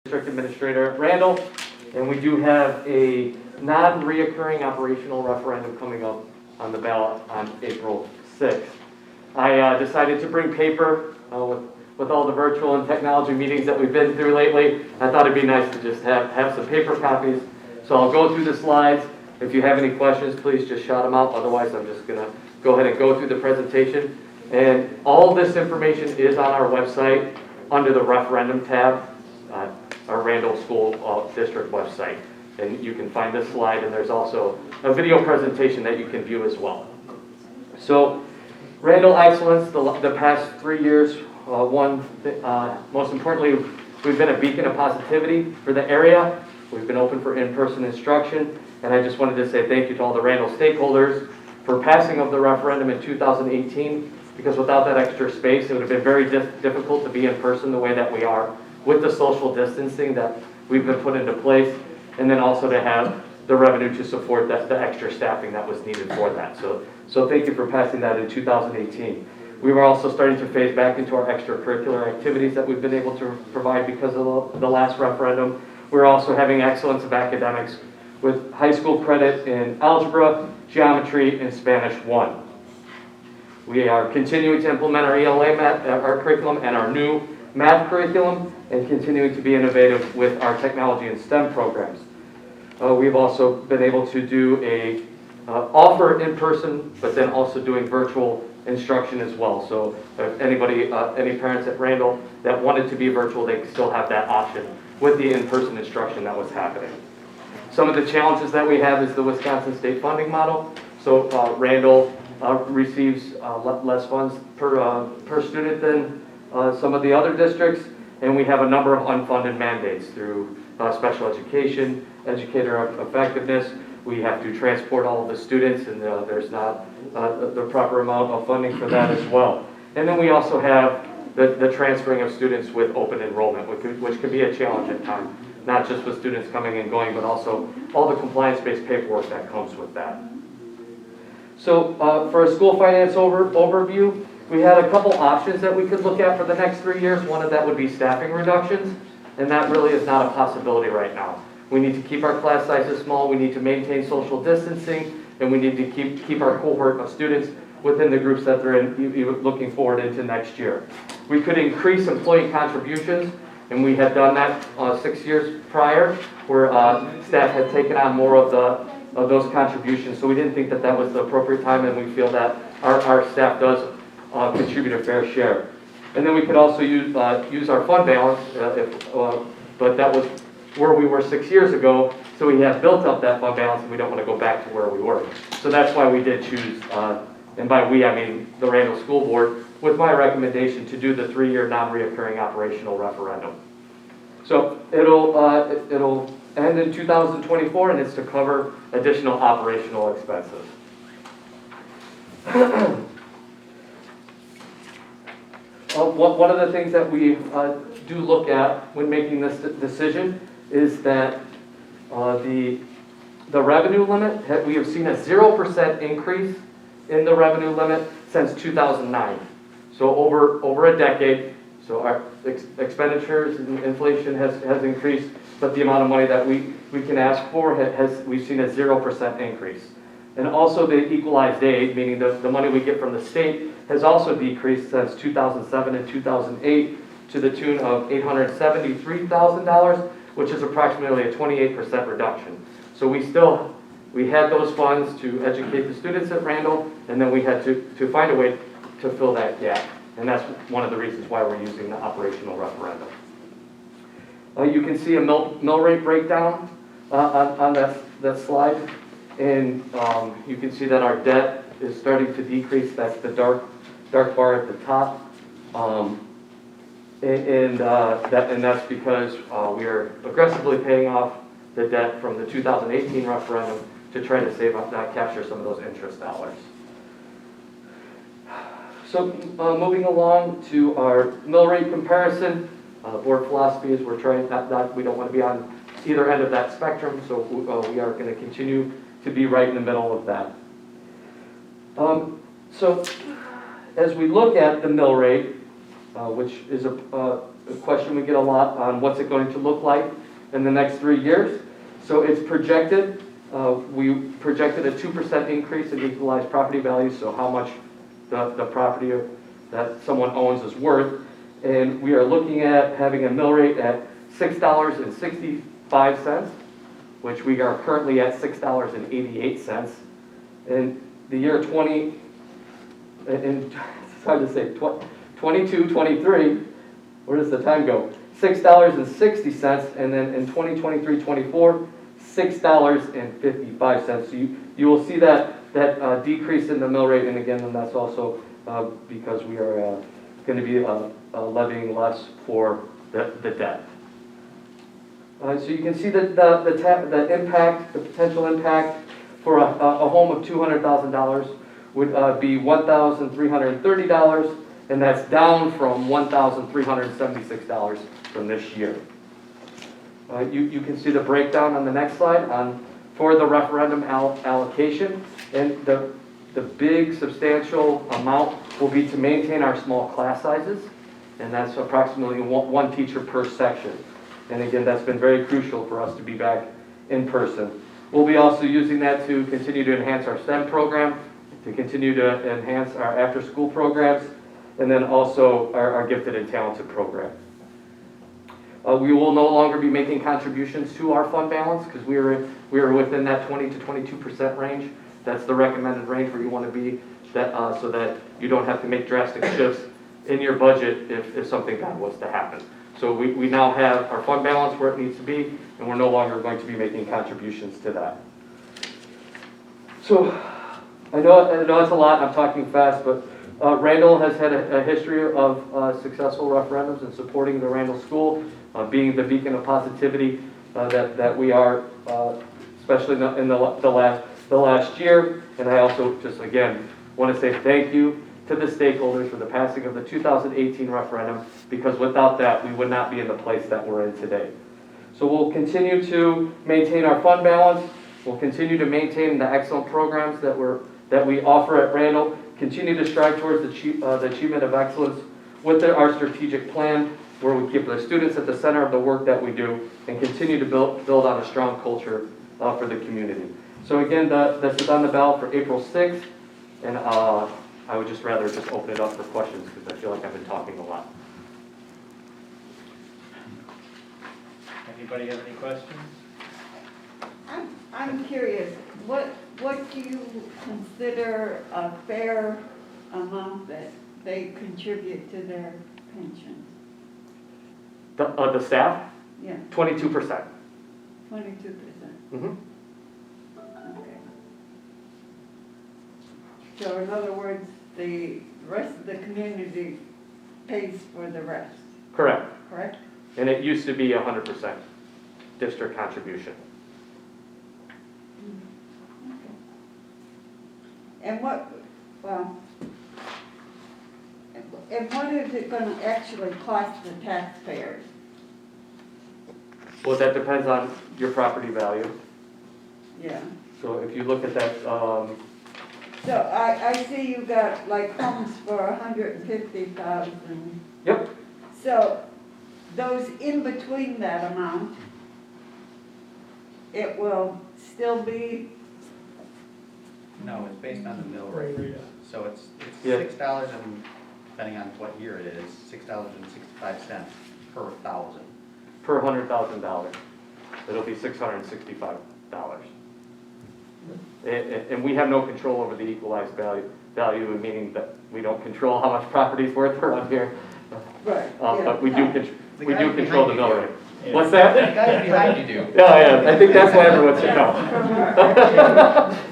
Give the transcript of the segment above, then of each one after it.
District Administrator at Randall, and we do have a non-reoccurring operational referendum coming up on the ballot on April 6th. I decided to bring paper with all the virtual and technology meetings that we've been through lately. I thought it'd be nice to just have some paper copies. So I'll go through the slides. If you have any questions, please just shout them out. Otherwise, I'm just going to go ahead and go through the presentation. And all this information is on our website under the referendum tab. Our Randall School district website, and you can find this slide, and there's also a video presentation that you can view as well. So Randall Excellence, the past 3 years, most importantly, we've been a beacon of positivity for the area. We've been open for in-person instruction, and I just wanted to say thank you to all the Randall stakeholders for passing of the referendum in 2018, because without that extra space, it would have been very difficult to be in person the way that we are, with the social distancing that we've been put into place, and then also to have the revenue to support the extra staffing that was needed for that. So thank you for passing that in 2018. We were also starting to phase back into our extracurricular activities that we've been able to provide because of the last referendum. We're also having excellence of academics with high school credit in algebra, geometry, and Spanish 1. We are continuing to implement our ELA our curriculum and our new math curriculum, and continuing to be innovative with our technology and STEM programs. We've also been able to do offer in person, but then also doing virtual instruction as well. So if any parents at Randall that wanted to be virtual, they still have that option with the in-person instruction that was happening. Some of the challenges that we have is the Wisconsin state funding model. So Randall receives less funds per student than some of the other districts, and we have a number of unfunded mandates through special education, educator effectiveness. We have to transport all of the students, and there's not the proper amount of funding for that as well. And then we also have the transferring of students with open enrollment, which can be a challenge at times, not just with students coming and going, but also all the compliance-based paperwork that comes with that. So for a school finance overview, we had a couple options that we could look at for the next 3 years. One of that would be staffing reductions, and that really is not a possibility right now. We need to keep our class sizes small, we need to maintain social distancing, and we need to keep our cohort of students within the groups that they're in, looking forward into next year. We could increase employee contributions, and we had done that 6 years prior, where staff had taken on more of those contributions, so we didn't think that that was the appropriate time, and we feel that our staff does contribute a fair share. And then we could also use our fund balance, but that was where we were 6 years ago, so we have built up that fund balance and we don't want to go back to where we were. So that's why we did choose, and by we I mean the Randall School Board, with my recommendation to do the 3-year non-reoccurring operational referendum. So it'll end in 2024, and it's to cover additional operational expenses. One of the things that we do look at when making this decision is that the revenue limit, we have seen a 0% increase in the revenue limit since 2009. So over a decade, so our expenditures and inflation has increased, but the amount of money that we can ask for we've seen a 0% increase. And also the equalized aid, meaning the money we get from the state, has also decreased since 2007 and 2008 to the tune of $873,000, which is approximately a 28% reduction. So we had those funds to educate the students at Randall, and then we had to find a way to fill that gap. And that's one of the reasons why we're using the operational referendum. You can see a mill rate breakdown on that slide. And you can see that our debt is starting to decrease. That's the dark bar at the top. And that's because we are aggressively paying off the debt from the 2018 referendum to try to save up, not capture some of those interest dollars. So moving along to our mill rate comparison, board philosophy is we're trying we don't want to be on either end of that spectrum, so we are going to continue to be right in the middle of that. So as we look at the mill rate, which is a question we get a lot on what's it going to look like in the next 3 years. So it's projected, we projected a 2% increase in equalized property values, so how much the property that someone owns is worth. And we are looking at having a mill rate at $6.65, which we are currently at $6.88. In the year 20, and it's hard to say, 22, 23, where does the time go? $6.60, and then in 2023, 24, $6.55. So you will see that decrease in the mill rate, and again, that's also because we are going to be levying less for the debt. So you can see that the impact, the potential impact for a home of $200,000 would be $1,330, and that's down from $1,376 from this year. You can see the breakdown on the next slide for the referendum allocation, and the big substantial amount will be to maintain our small class sizes, and that's approximately one teacher per section. And again, that's been very crucial for us to be back in person. We'll be also using that to continue to enhance our STEM program, to continue to enhance our after-school programs, and then also our gifted and talented program. We will no longer be making contributions to our fund balance because we are within that 20 to 22% range. That's the recommended range where you want to be, so that you don't have to make drastic shifts in your budget if something bad was to happen. So we now have our fund balance where it needs to be, and we're no longer going to be making contributions to that. So I know it's a lot, I'm talking fast, but Randall has had a history of successful referendums and supporting the Randall School, being the beacon of positivity that we are, especially in the last year. And I also just, again, want to say thank you to the stakeholders for the passing of the 2018 referendum, because without that, we would not be in the place that we're in today. So we'll continue to maintain our fund balance. We'll continue to maintain the excellent programs that we offer at Randall, continue to strive towards the achievement of excellence with our strategic plan, where we keep the students at the center of the work that we do, and continue to build on a strong culture for the community. So again, this is on the ballot for April 6th, and I would just rather open it up for questions because I feel like I've been talking a lot. Anybody have any questions? I'm curious, what do you consider a fair amount that they contribute to their pensions? The staff? Yeah, 22%. 22%. Mm-hmm. Okay. So in other words, the rest of the community pays for the rest, Correct. correct? And it used to be 100% district contribution. Okay. And what is it going to actually cost the taxpayers? Well, that depends on your property value. Yeah. So if you look at that, So I see you got like homes for 150,000. yep, So those in between that amount, it will still be, No, it's based on the mill rate. So it's Yeah. $6, and depending on what year it is, $6.65 per 1,000. per $100,000. It'll be $665. And we have no control over the equalized value, meaning that we don't control how much property is worth around here. right. But we do The we guy do control the behind mill you rate. do. What's that? The guys behind you do. Yeah, I think that's why everyone should know.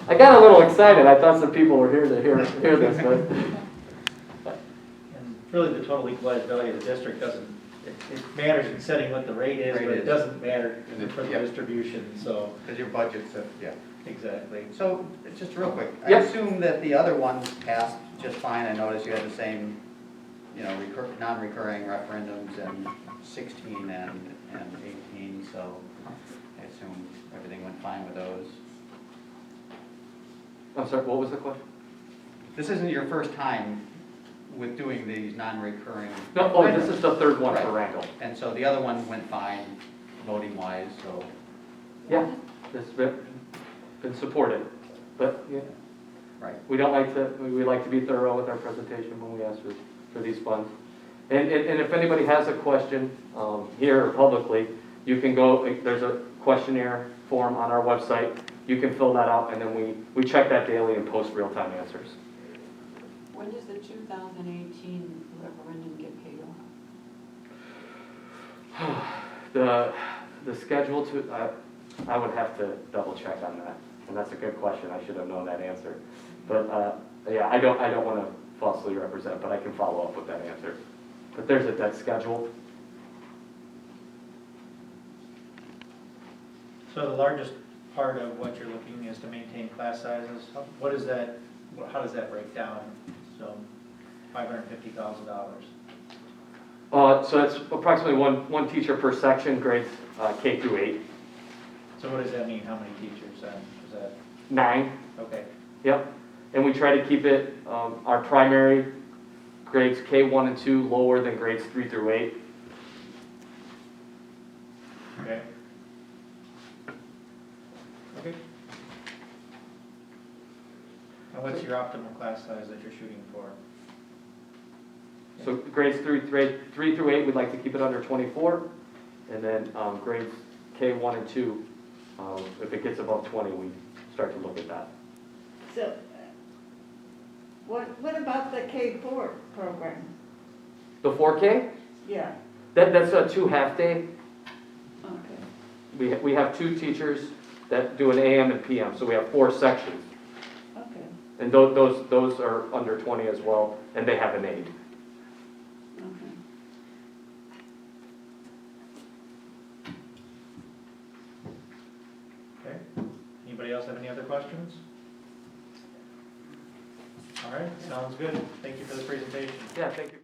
I got a little excited. I thought some people were here to hear this, but And really, the total equalized value of the district doesn't, it matters in setting what the rate is, but it doesn't matter for the Yep. distribution, so, Because your budget's, yeah. exactly. So, just real quick, I Yep. assume that the other ones passed just fine. I noticed you had the same, non-recurring referendums in 16 and 18, so I assume everything went fine with those. I'm sorry, what was the question? This isn't your first time with doing these non-recurring. No, oh, this is the third one for Right. Randall. And so the other one went fine, voting wise, so, Yeah, it's been supported, but, yeah, right. we don't like to, we like to be thorough with our presentation when we ask for these funds. And if anybody has a question, here or publicly, you can go, there's a questionnaire form on our website. You can fill that out, and then we check that daily and post real-time answers. When does the 2018 referendum get paid off? The schedule to, I would have to double check on that, and that's a good question, I should have known that answer. But, yeah, I don't want to falsely represent, but I can follow up with that answer. But there's a debt schedule. So the largest part of what you're looking is to maintain class sizes. What is that, how does that break down? So $550,000. So that's approximately one teacher per section, grades K through 8. So what does that mean? How many teachers then? Is that, 9, okay, yep. And we try to keep it, our primary grades K1 and 2 lower than grades 3 through 8. okay. Okay. And what's your optimal class size that you're shooting for? So grades 3 through 8, we'd like to keep it under 24. And then grades K1 and 2, if it gets above 20, we start to look at that. So, what about the K4 program? The 4K, Yeah, that's a 2 half-day. okay, We have 2 teachers that do an AM and PM, so we have 4 sections. okay, And those are under 20 as well, and they have an aide. okay. Okay. Anybody else have any other questions? All right, sounds good. Thank you for the presentation. Yeah, thank you.